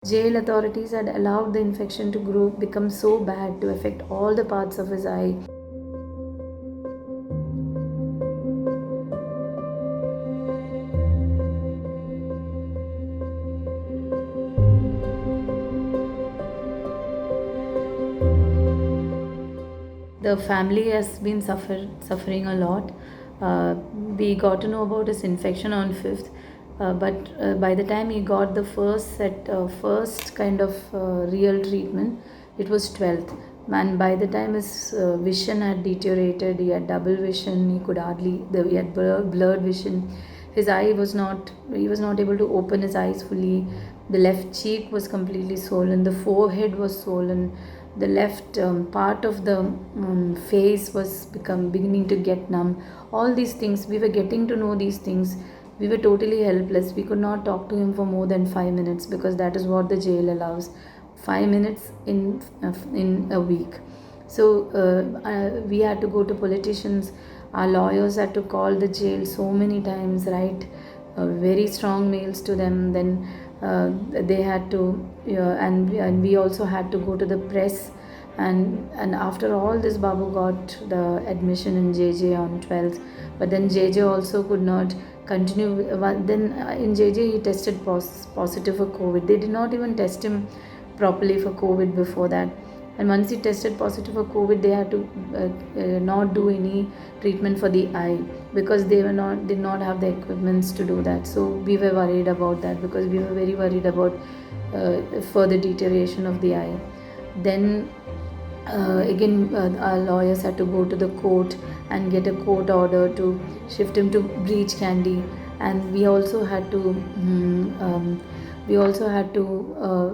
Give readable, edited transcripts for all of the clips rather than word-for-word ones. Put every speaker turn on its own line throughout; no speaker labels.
Jail authorities had allowed the infection to grow, become so bad to affect all the parts of his eye. The family has been suffering a lot. Uh, we got to know about his infection on 5th, but by the time he got the first kind of real treatment, it was 12th. And by the time his vision had deteriorated, he had double vision. He could hardly. He had blurred vision. His eye was not. He was not able to open his eyes fully. The left cheek was completely swollen. The forehead was swollen. The left part of the face was beginning to get numb. All these things, we were getting to know these things. We were totally helpless. We could not talk to him for more than 5 minutes because that is what the jail allows. 5 minutes in a week. So we had to go to politicians. Our lawyers had to call the jail so many times, write very strong mails to them. Then they had to, and we also had to go to the press. And after all this, Babu got the admission in JJ on 12th. But then JJ also could not continue. Then in JJ he tested positive for COVID. They did not even test him properly for COVID before that. And once he tested positive for COVID, they had to not do any treatment for the eye because they did not have the equipments to do that. So we were worried about that because we were very worried about further deterioration of the eye. Then again, our lawyers had to go to the court and get a court order to shift him to Breach Candy. And we also had to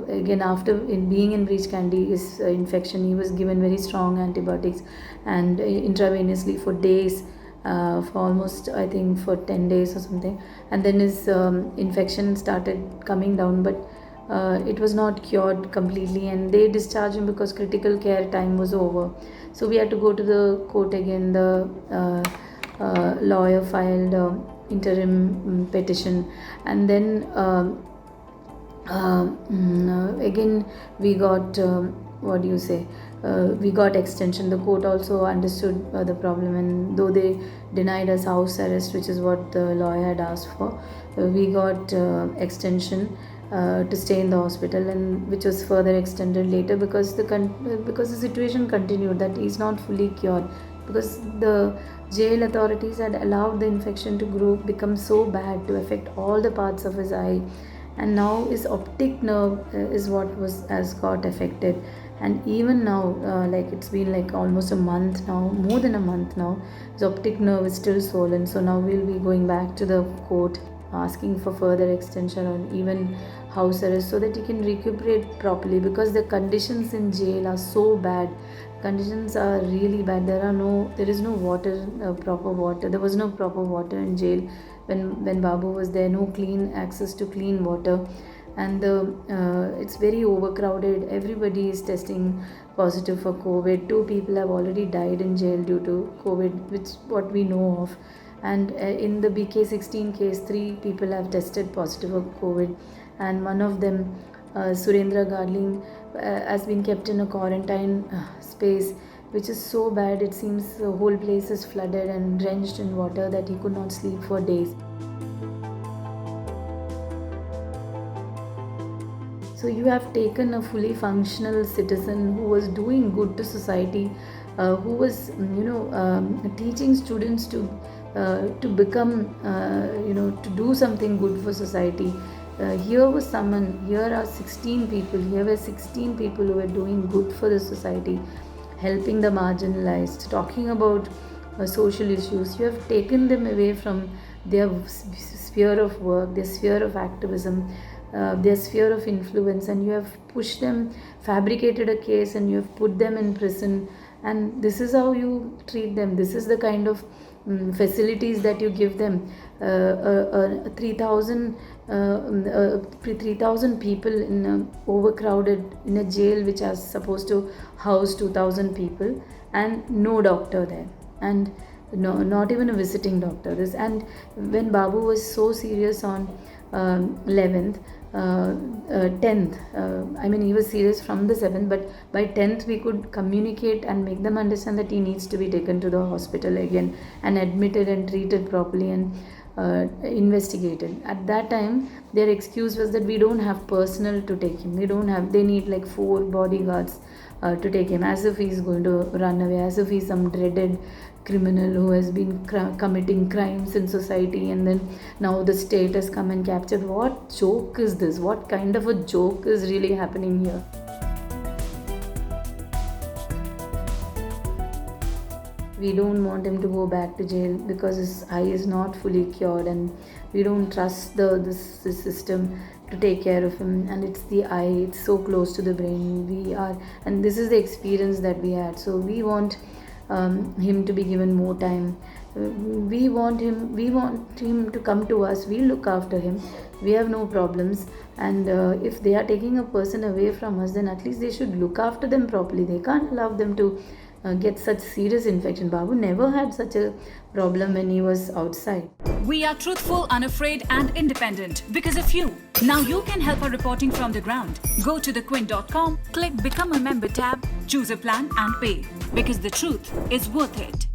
again, after being in Breach Candy, his infection, he was given very strong antibiotics and intravenously for days, for almost, I think, for 10 days or something. And then his infection started coming down, but it was not cured completely, and they discharged him because critical care time was over. So we had to go to the court again. The lawyer filed interim petition, and then again we got what do you say we got extension. The court also understood the problem, and though they denied us house arrest, which is what the lawyer had asked for, we got extension to stay in the hospital, and which was further extended later because because the situation continued, that he's not fully cured because the jail authorities had allowed the infection to grow, become so bad to affect all the parts of his eye. And now his optic nerve is what has got affected. And even now, like it's been like almost a month now, more than a month now, his optic nerve is still swollen. So now we'll be going back to the court asking for further extension or even house arrest so that he can recuperate properly, because the conditions in jail are so bad. Conditions are really bad. There is no water, proper water. There was no proper water in jail when Babu was there. No clean access to clean water, and it's very overcrowded. Everybody is testing positive for COVID. 2 people have already died in jail due to COVID, which what we know of. And in the BK16 case, 3 people have tested positive for COVID, and one of them, Surendra Gadling, has been kept in a quarantine space, which is so bad. It seems the whole place is flooded and drenched in water that he could not sleep for days. So you have taken a fully functional citizen who was doing good to society, who was teaching students to become to do something good for society. Here are 16 people. Here were 16 people who were doing good for the society, helping the marginalized, talking about social issues. You have taken them away from their sphere of work, their sphere of activism, their sphere of influence, and you have pushed them, fabricated a case, and you have put them in prison. And this is how you treat them. This is the kind of facilities that you give them. 3,000 people in overcrowded in a jail which is supposed to house 2,000 people, and no doctor there, and no, not even a visiting doctor. And when Babu was so serious on 11th, 10th. I mean, he was serious from the 7th, but by 10th we could communicate and make them understand that he needs to be taken to the hospital again and admitted and treated properly and investigated. At that time, their excuse was that we don't have personnel to take him. They need like 4 bodyguards to take him, as if he's going to run away, as if he's some dreaded criminal who has been committing crimes in society, and then now the state has come and captured. What joke is this? What kind of a joke is really happening here? We don't want him to go back to jail because his eye is not fully cured, and we don't trust the system to take care of him. And it's the eye, it's so close to the brain. And this is the experience that we had, so we want him to be given more time. We want him to come to us. We look after him. We have no problems. And if they are taking a person away from us, then at least they should look after them properly. They can't allow them to get such serious infection. Babu never had such a problem when he was outside.
We are truthful, unafraid, and independent because of you. Now you can help our reporting from the ground. Go to thequint.com, click Become a Member tab, choose a plan, and pay. Because the truth is worth it.